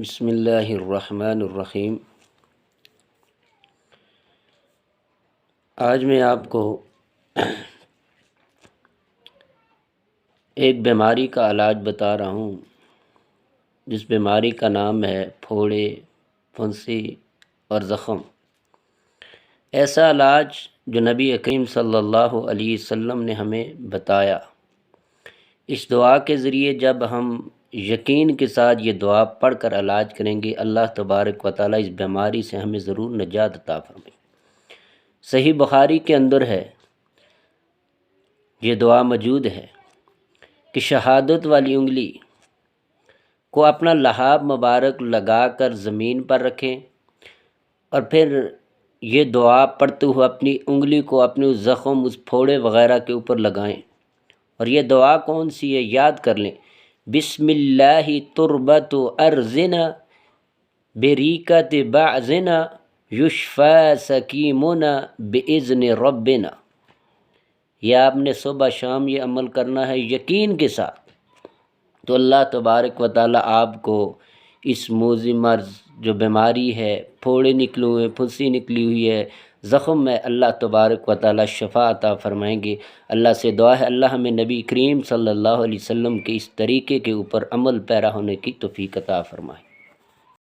بسم اللہ الرحمن الرحیم۔ آج میں آپ کو ایک بیماری کا علاج بتا رہا ہوں، جس بیماری کا نام ہے پھوڑے، پھنسی اور زخم۔ ایسا علاج جو نبی کریم صلی اللہ علیہ وسلم نے ہمیں بتایا۔ اس دعا کے ذریعے جب ہم یقین کے ساتھ یہ دعا پڑھ کر علاج کریں گے، اللہ تبارک و تعالیٰ اس بیماری سے ہمیں ضرور نجات عطا فرمائے۔ صحیح بخاری کے اندر ہے، یہ دعا موجود ہے کہ شہادت والی انگلی کو اپنا لحاف مبارک لگا کر زمین پر رکھیں اور پھر یہ دعا پڑھتے ہوئے اپنی انگلی کو اپنے اس زخم، اس پھوڑے وغیرہ کے اوپر لگائیں۔ اور یہ دعا کون سی ہے یاد کر لیں، بسم اللہ تربت ارزنا بریکت بعضنا یشفا سقیمنا باذن ربنا۔ یہ آپ نے صبح شام یہ عمل کرنا ہے یقین کے ساتھ، تو اللہ تبارک و تعالیٰ آپ کو اس موذی مرض جو بیماری ہے، پھوڑے نکلے ہوئے، پھنسی نکلی ہوئی ہے، زخم میں، اللہ تبارک و تعالیٰ شفا عطا فرمائیں گے۔ اللہ سے دعا ہے اللہ ہمیں نبی کریم صلی اللہ علیہ وسلم کے اس طریقے کے اوپر عمل پیرا ہونے کی توفیق عطا فرمائے۔